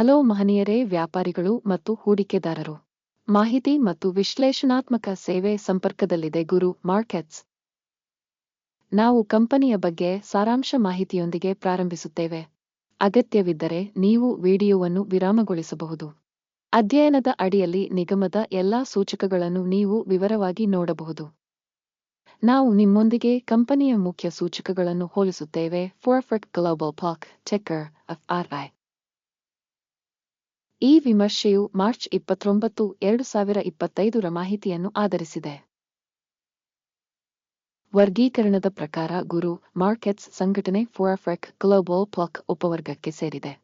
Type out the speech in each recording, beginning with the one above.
Hello ಮಹನೀಯರೇ, ವ್ಯಾಪಾರಿಗಳು ಮತ್ತು ಹೂಡಿಕೆದಾರರು. ಮಾಹಿತಿ ಮತ್ತು ವಿಶ್ಲೇಷಣಾತ್ಮಕ ಸೇವೆ ಸಂಪರ್ಕದಲ್ಲಿದೆ ಗುರು ಮಾರ್ಕೆಟ್ಸ್. ನಾವು ಕಂಪನಿಯ ಬಗ್ಗೆ ಸಾರಾಂಶ ಮಾಹಿತಿಯೊಂದಿಗೆ ಪ್ರಾರಂಭಿಸುತ್ತೇವೆ. ಅಗತ್ಯವಿದ್ದರೆ ನೀವು ವಿಡಿಯೋವನ್ನು ವಿರಾಮಗೊಳಿಸಬಹುದು. ಅಧ್ಯಯನದ ಅಡಿಯಲ್ಲಿ ನಿಗಮದ ಎಲ್ಲಾ ಸೂಚಕಗಳನ್ನು ನೀವು ವಿವರವಾಗಿ ನೋಡಬಹುದು. ನಾವು ನಿಮ್ಮೊಂದಿಗೆ ಕಂಪನಿಯ ಮುಖ್ಯ ಸೂಚಕಗಳನ್ನು ಹೋಲಿಸುತ್ತೇವೆ. ಫಾರ್ಫರ್ಕ್ ಗ್ಲೋಬಲ್ ಪ್ಲಾಕ್ ಟೆಕ್ಕರ್ FRI. ಈ ವಿಮರ್ಶೆಯು ಮಾರ್ಚ್ 29, 2025 ರ ಮಾಹಿತಿಯನ್ನು ಆಧರಿಸಿದೆ. ವರ್ಗೀಕರಣದ ಪ್ರಕಾರ ಗುರು ಮಾರ್ಕೆಟ್ಸ್ ಸಂಘಟನೆ ಫಾರ್ಫರ್ಕ್ ಗ್ಲೋಬಲ್ ಪ್ಲಾಕ್ ಉಪವರ್ಗಕ್ಕೆ ಸೇರಿದೆ.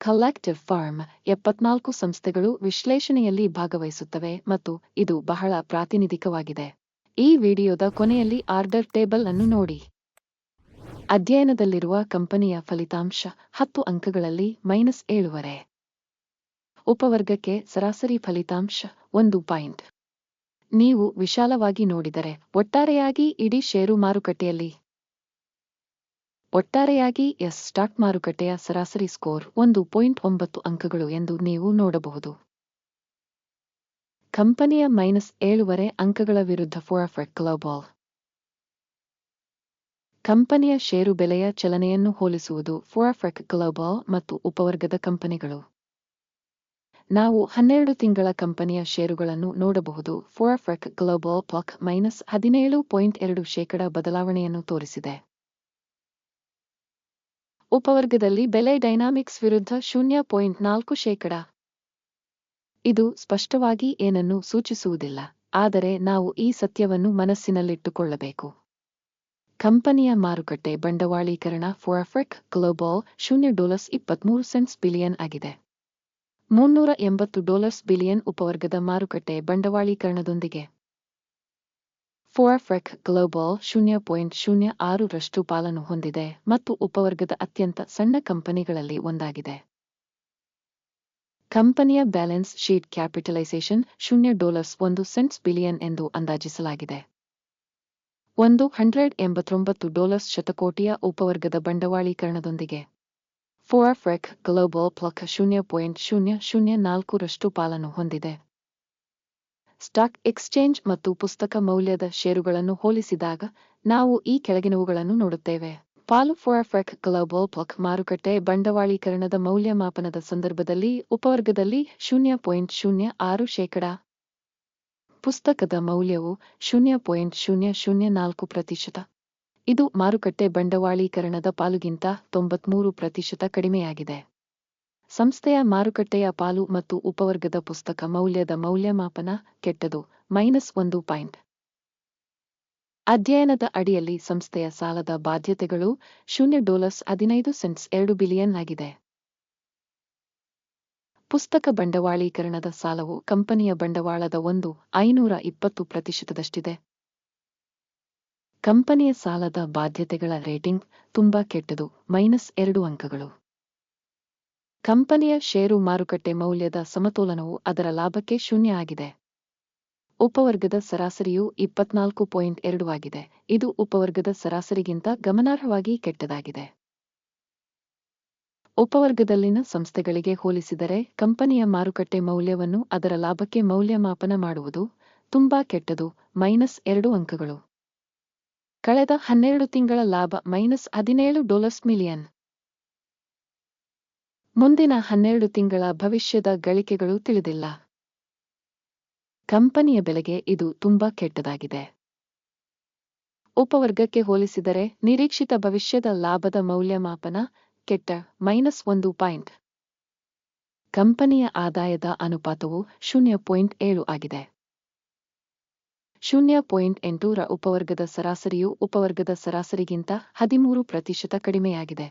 ಕಲೆಕ್ಟಿವ್ ಫಾರ್ಮ್ 74 ಸಂಸ್ಥೆಗಳು ವಿಶ್ಲೇಷಣೆಯಲ್ಲಿ ಭಾಗವಹಿಸುತ್ತವೆ ಮತ್ತು ಇದು ಬಹಳ ಪ್ರಾತಿನಿಧಿಕವಾಗಿದೆ. ಈ ವಿಡಿಯೋದ ಕೊನೆಯಲ್ಲಿ ಆರ್ಡರ್ ಟೇಬಲ್ ಅನ್ನು ನೋಡಿ. ಅಧ್ಯಯನದಲ್ಲಿರುವ ಕಂಪನಿಯ ಫಲಿತಾಂಶ 10 ಅಂಕಗಳಲ್ಲಿ -7.5. ಉಪವರ್ಗಕ್ಕೆ ಸರಾಸರಿ ಫಲಿತಾಂಶ 1 ಪಾಯಿಂಟ್. ನೀವು ವಿಶಾಲವಾಗಿ ನೋಡಿದರೆ ಒಟ್ಟಾರೆಯಾಗಿ ಇಡೀ ಷೇರು ಮಾರುಕಟ್ಟೆಯಲ್ಲಿ ಸ್ಟಾಕ್ ಮಾರುಕಟ್ಟೆಯ ಸರಾಸರಿ ಸ್ಕೋರ್ 1.9 ಅಂಕಗಳು ಎಂದು ನೀವು ನೋಡಬಹುದು. ಕಂಪನಿಯ -7.5 ಅಂಕಗಳ ವಿರುದ್ಧ ಫಾರ್ಫರ್ಕ್ ಗ್ಲೋಬಲ್ ಕಂಪನಿಯ ಷೇರು ಬೆಲೆಯ ಚಲನೆಯನ್ನು ಹೋಲಿಸುವುದು. ಫಾರ್ಫರ್ಕ್ ಗ್ಲೋಬಲ್ ಮತ್ತು ಉಪವರ್ಗದ ಕಂಪನಿಗಳು. ನಾವು 12 ತಿಂಗಳ ಕಂಪನಿಯ ಷೇರುಗಳನ್ನು ನೋಡಬಹುದು. ಫಾರ್ಫರ್ಕ್ ಗ್ಲೋಬಲ್ ಪ್ಲಾಕ್ -17.2% ಬದಲಾವಣೆಯನ್ನು ತೋರಿಸಿದೆ. ಉಪವರ್ಗದಲ್ಲಿ ಬೆಲೆ ಡೈನಾಮಿಕ್ಸ್ ವಿರುದ್ಧ 0.4%. ಇದು ಸ್ಪಷ್ಟವಾಗಿ ಏನನ್ನೂ ಸೂಚಿಸುವುದಿಲ್ಲ, ಆದರೆ ನಾವು ಈ ಸತ್ಯವನ್ನು ಮನಸ್ಸಿನಲ್ಲಿಟ್ಟುಕೊಳ್ಳಬೇಕು. ಕಂಪನಿಯ ಮಾರುಕಟ್ಟೆ ಬಂಡವಾಳೀಕರಣ ಫಾರ್ಫರ್ಕ್ ಗ್ಲೋಬಲ್ $0.23 ಬಿಲಿಯನ್ ಆಗಿದೆ. $380 ಬಿಲಿಯನ್ ಉಪವರ್ಗದ ಮಾರುಕಟ್ಟೆ ಬಂಡವಾಳೀಕರಣದೊಂದಿಗೆ. ಫಾರ್ಫರ್ಕ್ ಗ್ಲೋಬಲ್ 0.06% ಪಾಲನ್ನು ಹೊಂದಿದೆ ಮತ್ತು ಉಪವರ್ಗದ ಅತ್ಯಂತ ಸಣ್ಣ ಕಂಪನಿಗಳಲ್ಲಿ ಒಂದಾಗಿದೆ. ಕಂಪನಿಯ ಬ್ಯಾಲೆನ್ಸ್ ಶೀಟ್ ಕ್ಯಾಪಿಟಲೈಸೇಷನ್ $0.1 ಬಿಲಿಯನ್ ಎಂದು ಅಂದಾಜಿಸಲಾಗಿದೆ. $189 ಶತಕೋಟಿಯ ಉಪವರ್ಗದ ಬಂಡವಾಳೀಕರಣದೊಂದಿಗೆ. ಫಾರ್ಫರ್ಕ್ ಗ್ಲೋಬಲ್ ಪ್ಲಾಕ್ 0.004% ಪಾಲನ್ನು ಹೊಂದಿದೆ. ಸ್ಟಾಕ್ ಎಕ್ಸ್ಚೇಂಜ್ ಮತ್ತು ಪುಸ್ತಕ ಮೌಲ್ಯದ ಷೇರುಗಳನ್ನು ಹೋಲಿಸಿದಾಗ ನಾವು ಈ ಕೆಳಗಿನವುಗಳನ್ನು ನೋಡುತ್ತೇವೆ. ಪಾಲು ಫಾರ್ಫರ್ಕ್ ಗ್ಲೋಬಲ್ ಪ್ಲಾಕ್ ಮಾರುಕಟ್ಟೆ ಬಂಡವಾಳೀಕರಣದ ಮೌಲ್ಯಮಾಪನದ ಸಂದರ್ಭದಲ್ಲಿ ಉಪವರ್ಗದಲ್ಲಿ 0.06%. ಪುಸ್ತಕದ ಮೌಲ್ಯವು 0.004%. ಇದು ಮಾರುಕಟ್ಟೆ ಬಂಡವಾಳೀಕರಣದ ಪಾಲುಗಿಂತ 93% ಕಡಿಮೆಯಾಗಿದೆ. ಸಂಸ್ಥೆಯ ಮಾರುಕಟ್ಟೆಯ ಪಾಲು ಮತ್ತು ಉಪವರ್ಗದ ಪುಸ್ತಕ ಮೌಲ್ಯದ ಮೌಲ್ಯಮಾಪನ ಕೆಟ್ಟದು, -1 ಪಾಯಿಂಟ್. ಅಧ್ಯಯನದ ಅಡಿಯಲ್ಲಿ ಸಂಸ್ಥೆಯ ಸಾಲದ ಬಾಧ್ಯತೆಗಳು $0.15 2 ಬಿಲಿಯನ್ ಆಗಿದೆ. ಪುಸ್ತಕ ಬಂಡವಾಳೀಕರಣದ ಸಾಲವು ಕಂಪನಿಯ ಬಂಡವಾಳದ 520%. ಕಂಪನಿಯ ಸಾಲದ ಬಾಧ್ಯತೆಗಳ ರೇಟಿಂಗ್ ತುಂಬಾ ಕೆಟ್ಟದು, -2 ಅಂಕಗಳು. ಕಂಪನಿಯ ಷೇರು ಮಾರುಕಟ್ಟೆ ಮೌಲ್ಯದ ಸಮತೋಲನವು ಅದರ ಲಾಭಕ್ಕೆ 0 ಆಗಿದೆ. ಉಪವರ್ಗದ ಸರಾಸರಿಯು 24.2 ಆಗಿದೆ. ಇದು ಉಪವರ್ಗದ ಸರಾಸರಿಗಿಂತ ಗಮನಾರ್ಹವಾಗಿ ಕೆಟ್ಟದಾಗಿದೆ. ಉಪವರ್ಗದಲ್ಲಿನ ಸಂಸ್ಥೆಗಳಿಗೆ ಹೋಲಿಸಿದರೆ ಕಂಪನಿಯ ಮಾರುಕಟ್ಟೆ ಮೌಲ್ಯವನ್ನು ಅದರ ಲಾಭಕ್ಕೆ ಮೌಲ್ಯಮಾಪನ ಮಾಡುವುದು ತುಂಬಾ ಕೆಟ್ಟದು, -2 ಅಂಕಗಳು. ಕಳೆದ 12 ತಿಂಗಳ ಲಾಭ $17 ಮಿಲಿಯನ್. ಮುಂದಿನ 12 ತಿಂಗಳ ಭವಿಷ್ಯದ ಗಳಿಕೆಗಳು ತಿಳಿದಿಲ್ಲ. ಕಂಪನಿಯ ಬೆಲೆಗೆ ಇದು ತುಂಬಾ ಕೆಟ್ಟದಾಗಿದೆ. ಉಪವರ್ಗಕ್ಕೆ ಹೋಲಿಸಿದರೆ ನಿರೀಕ್ಷಿತ ಭವಿಷ್ಯದ ಲಾಭದ ಮೌಲ್ಯಮಾಪನ ಕೆಟ್ಟ, -1 ಪಾಯಿಂಟ್. ಕಂಪನಿಯ ಆದಾಯದ ಅನುಪಾತವು 0.7 ಆಗಿದೆ. 0.8 ರ ಉಪವರ್ಗದ ಸರಾಸರಿಯು ಉಪವರ್ಗದ ಸರಾಸರಿಗಿಂತ 13% ಕಡಿಮೆಯಾಗಿದೆ.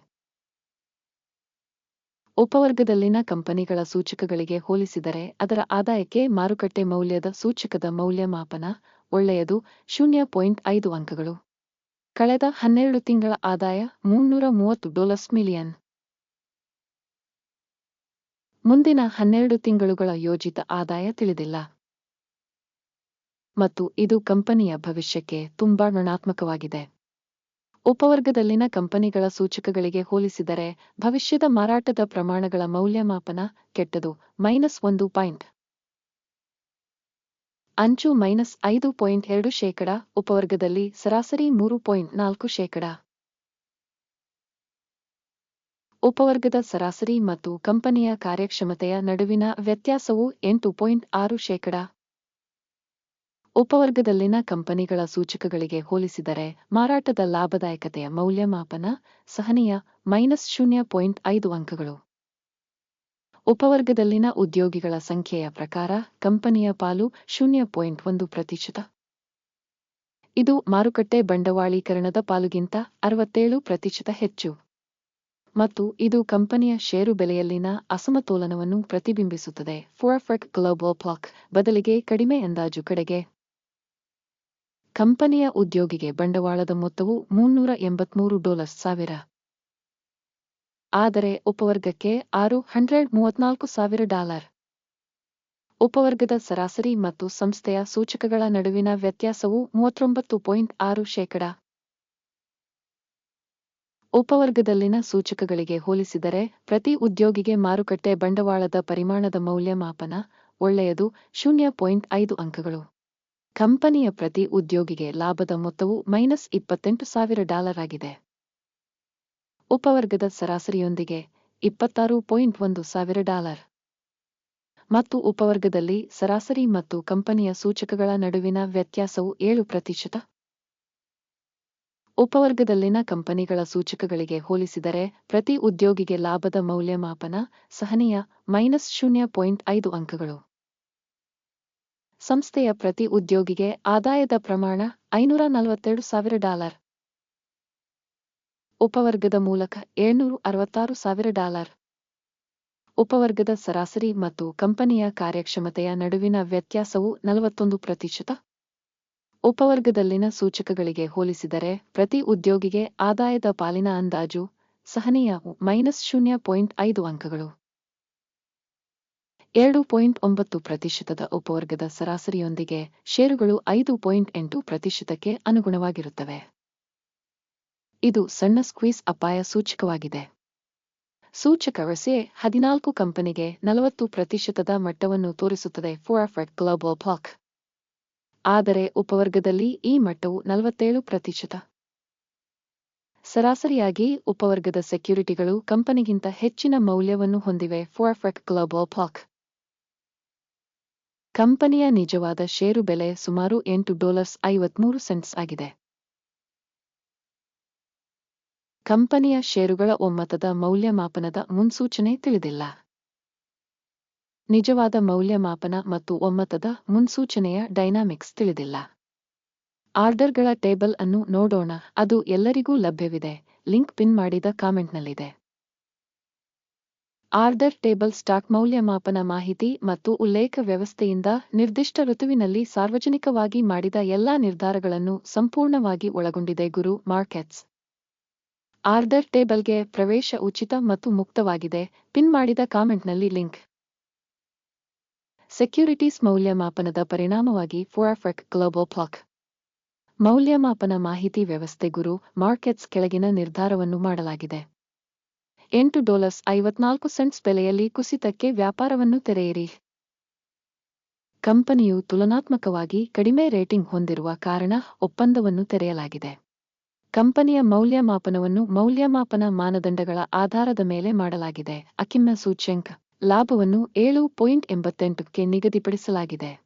ಉಪವರ್ಗದಲ್ಲಿನ ಕಂಪನಿಗಳ ಸೂಚಕಗಳಿಗೆ ಹೋಲಿಸಿದರೆ ಅದರ ಆದಾಯಕ್ಕೆ ಮಾರುಕಟ್ಟೆ ಮೌಲ್ಯದ ಸೂಚಕದ ಮೌಲ್ಯಮಾಪನ ಒಳ್ಳೆಯದು, 0.5 ಅಂಕಗಳು. ಕಳೆದ 12 ತಿಂಗಳ ಆದಾಯ $330 ಮಿಲಿಯನ್. ಮುಂದಿನ 12 ತಿಂಗಳುಗಳ ಯೋಜಿತ ಆದಾಯ ತಿಳಿದಿಲ್ಲ. ಮತ್ತು ಇದು ಕಂಪನಿಯ ಭವಿಷ್ಯಕ್ಕೆ ತುಂಬಾ ಋಣಾತ್ಮಕವಾಗಿದೆ. ಉಪವರ್ಗದಲ್ಲಿನ ಕಂಪನಿಗಳ ಸೂಚಕಗಳಿಗೆ ಹೋಲಿಸಿದರೆ ಭವಿಷ್ಯದ ಮಾರಾಟದ ಪ್ರಮಾಣಗಳ ಮೌಲ್ಯಮಾಪನ ಕೆಟ್ಟದು -1 ಪಾಯಿಂಟ್. ಅಂಚು -5.2%. ಉಪವರ್ಗದಲ್ಲಿ ಸರಾಸರಿ 3.4%. ಉಪವರ್ಗದ ಸರಾಸರಿ ಮತ್ತು ಕಂಪನಿಯ ಕಾರ್ಯಕ್ಷಮತೆಯ ನಡುವಿನ ವ್ಯತ್ಯಾಸವು 8.6%. ಉಪವರ್ಗದಲ್ಲಿನ ಕಂಪನಿಗಳ ಸೂಚಕಗಳಿಗೆ ಹೋಲಿಸಿದರೆ ಮಾರಾಟದ ಲಾಭದಾಯಕತೆಯ ಮೌಲ್ಯಮಾಪನ ಸಹನೀಯ -0.5 ಅಂಕಗಳು. ಉಪವರ್ಗದಲ್ಲಿನ ಉದ್ಯೋಗಿಗಳ ಸಂಖ್ಯೆಯ ಪ್ರಕಾರ ಕಂಪನಿಯ ಪಾಲು 0.1%. ಇದು ಮಾರುಕಟ್ಟೆ ಬಂಡವಾಳೀಕರಣದ ಪಾಲುಗಿಂತ 67% ಹೆಚ್ಚು. ಮತ್ತು ಇದು ಕಂಪನಿಯ ಷೇರು ಬೆಲೆಯಲ್ಲಿನ ಅಸಮತೋಲನವನ್ನು ಪ್ರತಿಬಿಂಬಿಸುತ್ತದೆ. ಫಾರ್ಫರ್ಕ್ ಗ್ಲೋಬಲ್ ಪ್ಲಾಕ್ ಬದಲಿಗೆ ಕಡಿಮೆ ಅಂದಾಜು ಕಡೆಗೆ. ಕಂಪನಿಯ ಉದ್ಯೋಗಿಗೆ ಬಂಡವಾಳದ ಮೊತ್ತವು $383,000. ಆದರೆ ಉಪವರ್ಗಕ್ಕೆ $634,000. ಉಪವರ್ಗದ ಸರಾಸರಿ ಮತ್ತು ಸಂಸ್ಥೆಯ ಸೂಚಕಗಳ ನಡುವಿನ ವ್ಯತ್ಯಾಸವು 39.6%. ಉಪವರ್ಗದಲ್ಲಿನ ಸೂಚಕಗಳಿಗೆ ಹೋಲಿಸಿದರೆ ಪ್ರತಿ ಉದ್ಯೋಗಿಗೆ ಮಾರುಕಟ್ಟೆ ಬಂಡವಾಳದ ಪರಿಮಾಣದ ಮೌಲ್ಯಮಾಪನ ಒಳ್ಳೆಯದು 0.5 ಅಂಕಗಳು. ಕಂಪನಿಯ ಪ್ರತಿ ಉದ್ಯೋಗಿಗೆ ಲಾಭದ ಮೊತ್ತವು $28,000 ಆಗಿದೆ. ಉಪವರ್ಗದ ಸರಾಸರಿಯೊಂದಿಗೆ $26,100. ಮತ್ತು ಉಪವರ್ಗದಲ್ಲಿ ಸರಾಸರಿ ಮತ್ತು ಕಂಪನಿಯ ಸೂಚಕಗಳ ನಡುವಿನ ವ್ಯತ್ಯಾಸವು 7%. ಉಪವರ್ಗದಲ್ಲಿನ ಕಂಪನಿಗಳ ಸೂಚಕಗಳಿಗೆ ಹೋಲಿಸಿದರೆ ಪ್ರತಿ ಉದ್ಯೋಗಿಗೆ ಲಾಭದ ಮೌಲ್ಯಮಾಪನ ಸಹನೀಯ -0.5 ಅಂಕಗಳು. ಸಂಸ್ಥೆಯ ಪ್ರತಿ ಉದ್ಯೋಗಿಗೆ ಆದಾಯದ ಪ್ರಮಾಣ $542,000. ಉಪವರ್ಗದ ಮೂಲಕ $766,000. ಉಪವರ್ಗದ ಸರಾಸರಿ ಮತ್ತು ಕಂಪನಿಯ ಕಾರ್ಯಕ್ಷಮತೆಯ ನಡುವಿನ ವ್ಯತ್ಯಾಸವು 41%. ಉಪವರ್ಗದಲ್ಲಿನ ಸೂಚಕಗಳಿಗೆ ಹೋಲಿಸಿದರೆ ಪ್ರತಿ ಉದ್ಯೋಗಿಗೆ ಆದಾಯದ ಪಾಲಿನ ಅಂದಾಜು ಸಹನೀಯ -0.5 ಅಂಕಗಳು. 2.9% ಉಪವರ್ಗದ ಸರಾಸರಿಯೊಂದಿಗೆ ಷೇರುಗಳು 5.8%ಕ್ಕೆ ಅನುಗುಣವಾಗಿರುತ್ತವೆ. ಇದು ಸಣ್ಣ ಸ್ಕ್ವೀಸ್ ಅಪಾಯ ಸೂಚಕವಾಗಿದೆ. ಸೂಚಕ RSI 14 ಕಂಪನಿಗೆ 40% ಮಟ್ಟವನ್ನು ತೋರಿಸುತ್ತದೆ ಫಾರ್ಫರ್ಕ್ ಗ್ಲೋಬಲ್ ಪ್ಲಾಕ್. ಆದರೆ ಉಪವರ್ಗದಲ್ಲಿ ಈ ಮಟ್ಟವು 47%. ಸರಾಸರಿಯಾಗಿ ಉಪವರ್ಗದ ಸೆಕ್ಯುರಿಟಿಗಳು ಕಂಪನಿಗಿಂತ ಹೆಚ್ಚಿನ ಮೌಲ್ಯವನ್ನು ಹೊಂದಿವೆ ಫಾರ್ಫರ್ಕ್ ಗ್ಲೋಬಲ್ ಪ್ಲಾಕ್. ಕಂಪನಿಯ ನಿಜವಾದ ಷೇರು ಬೆಲೆ ಸುಮಾರು $8.53 ಆಗಿದೆ. ಕಂಪನಿಯ ಷೇರುಗಳ ಒಮ್ಮತದ ಮೌಲ್ಯಮಾಪನದ ಮುನ್ಸೂಚನೆ ತಿಳಿದಿಲ್ಲ. ನಿಜವಾದ ಮೌಲ್ಯಮಾಪನ ಮತ್ತು ಒಮ್ಮತದ ಮುನ್ಸೂಚನೆಯ ಡೈನಾಮಿಕ್ಸ್ ತಿಳಿದಿಲ್ಲ. ಆರ್ಡರ್ಗಳ ಟೇಬಲ್ ಅನ್ನು ನೋಡೋಣ. ಅದು ಎಲ್ಲರಿಗೂ ಲಭ್ಯವಿದೆ. ಲಿಂಕ್ ಪಿನ್ ಮಾಡಿದ ಕಾಮೆಂಟ್ನಲ್ಲಿದೆ. ಆರ್ಡರ್ ಟೇಬಲ್ ಸ್ಟಾಕ್ ಮೌಲ್ಯಮಾಪನ ಮಾಹಿತಿ ಮತ್ತು ಉಲ್ಲೇಖ ವ್ಯವಸ್ಥೆಯಿಂದ ನಿರ್ದಿಷ್ಟ ಋತುವಿನಲ್ಲಿ ಸಾರ್ವಜನಿಕವಾಗಿ ಮಾಡಿದ ಎಲ್ಲಾ ನಿರ್ಧಾರಗಳನ್ನು ಸಂಪೂರ್ಣವಾಗಿ ಒಳಗೊಂಡಿದೆ. ಗುರು ಮಾರ್ಕೆಟ್ಸ್ ಆರ್ಡರ್ ಟೇಬಲ್ಗೆ ಪ್ರವೇಶ ಉಚಿತ ಮತ್ತು ಮುಕ್ತವಾಗಿದೆ. ಪಿನ್ ಮಾಡಿದ ಕಾಮೆಂಟ್ನಲ್ಲಿ ಲಿಂಕ್. ಸೆಕ್ಯುರಿಟೀಸ್ ಮೌಲ್ಯಮಾಪನದ ಪರಿಣಾಮವಾಗಿ ಫಾರ್ಫರ್ಕ್ ಗ್ಲೋಬಲ್ ಪ್ಲಾಕ್ ಮೌಲ್ಯಮಾಪನ ಮಾಹಿತಿ ವ್ಯವಸ್ಥೆ ಗುರು ಮಾರ್ಕೆಟ್ಸ್ ಕೆಳಗಿನ ನಿರ್ಧಾರವನ್ನು ಮಾಡಲಾಗಿದೆ. $8.54 ಬೆಲೆಯಲ್ಲಿ ಕುಸಿತಕ್ಕೆ ವ್ಯಾಪಾರವನ್ನು ತೆರೆಯಿರಿ. ಕಂಪನಿಯು ತುಲನಾತ್ಮಕವಾಗಿ ಕಡಿಮೆ ರೇಟಿಂಗ್ ಹೊಂದಿರುವ ಕಾರಣ ಒಪ್ಪಂದವನ್ನು ತೆರೆಯಲಾಗಿದೆ. ಕಂಪನಿಯ ಮೌಲ್ಯಮಾಪನವನ್ನು ಮೌಲ್ಯಮಾಪನ ಮಾನದಂಡಗಳ ಆಧಾರದ ಮೇಲೆ ಮಾಡಲಾಗಿದೆ. ಅಕಿಮ್ನ ಸೂಚ್ಯಂಕ ಲಾಭವನ್ನು 7.88ಕ್ಕೆ ನಿಗದಿಪಡಿಸಲಾಗಿದೆ.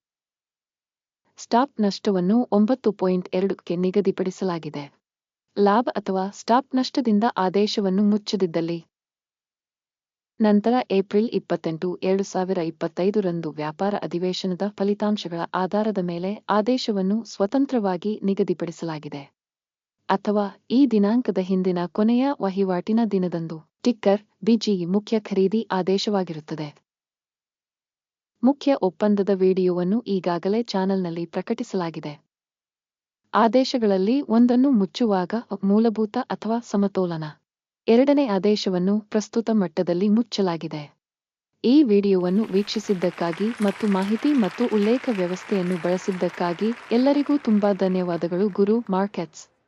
ಸ್ಟಾಪ್ ನಷ್ಟವನ್ನು 9.2ಕ್ಕೆ ನಿಗದಿಪಡಿಸಲಾಗಿದೆ. ಲಾಭ ಅಥವಾ ಸ್ಟಾಪ್ ನಷ್ಟದಿಂದ ಆದೇಶವನ್ನು ಮುಚ್ಚದಿದ್ದಲ್ಲಿ. ನಂತರ ಏಪ್ರಿಲ್ 28, 2025 ರಂದು ವ್ಯಾಪಾರ ಅಧಿವೇಶನದ ಫಲಿತಾಂಶಗಳ ಆಧಾರದ ಮೇಲೆ ಆದೇಶವನ್ನು ಸ್ವತಂತ್ರವಾಗಿ ನಿಗದಿಪಡಿಸಲಾಗಿದೆ. ಅಥವಾ ಈ ದಿನಾಂಕದ ಹಿಂದಿನ ಕೊನೆಯ ವಹಿವಾಟಿನ ದಿನದಂದು. ಟಿಕ್ಕರ್ BGE ಮುಖ್ಯ ಖರೀದಿ ಆದೇಶವಾಗಿರುತ್ತದೆ. ಮುಖ್ಯ ಒಪ್ಪಂದದ ವಿಡಿಯೋವನ್ನು ಈಗಾಗಲೇ ಚಾನೆಲ್ನಲ್ಲಿ ಪ್ರಕಟಿಸಲಾಗಿದೆ. ಆದೇಶಗಳಲ್ಲಿ ಒಂದನ್ನು ಮುಚ್ಚುವಾಗ ಮೂಲಭೂತ ಅಥವಾ ಸಮತೋಲನ. ಎರಡನೇ ಆದೇಶವನ್ನು ಪ್ರಸ್ತುತ ಮಟ್ಟದಲ್ಲಿ ಮುಚ್ಚಲಾಗಿದೆ. ಈ ವಿಡಿಯೋವನ್ನು ವೀಕ್ಷಿಸಿದ್ದಕ್ಕಾಗಿ ಮತ್ತು ಮಾಹಿತಿ ಮತ್ತು ಉಲ್ಲೇಖ ವ್ಯವಸ್ಥೆಯನ್ನು ಬಳಸಿದ್ದಕ್ಕಾಗಿ ಎಲ್ಲರಿಗೂ ತುಂಬಾ ಧನ್ಯವಾದಗಳು. ಗುರು ಮಾರ್ಕೆಟ್ಸ್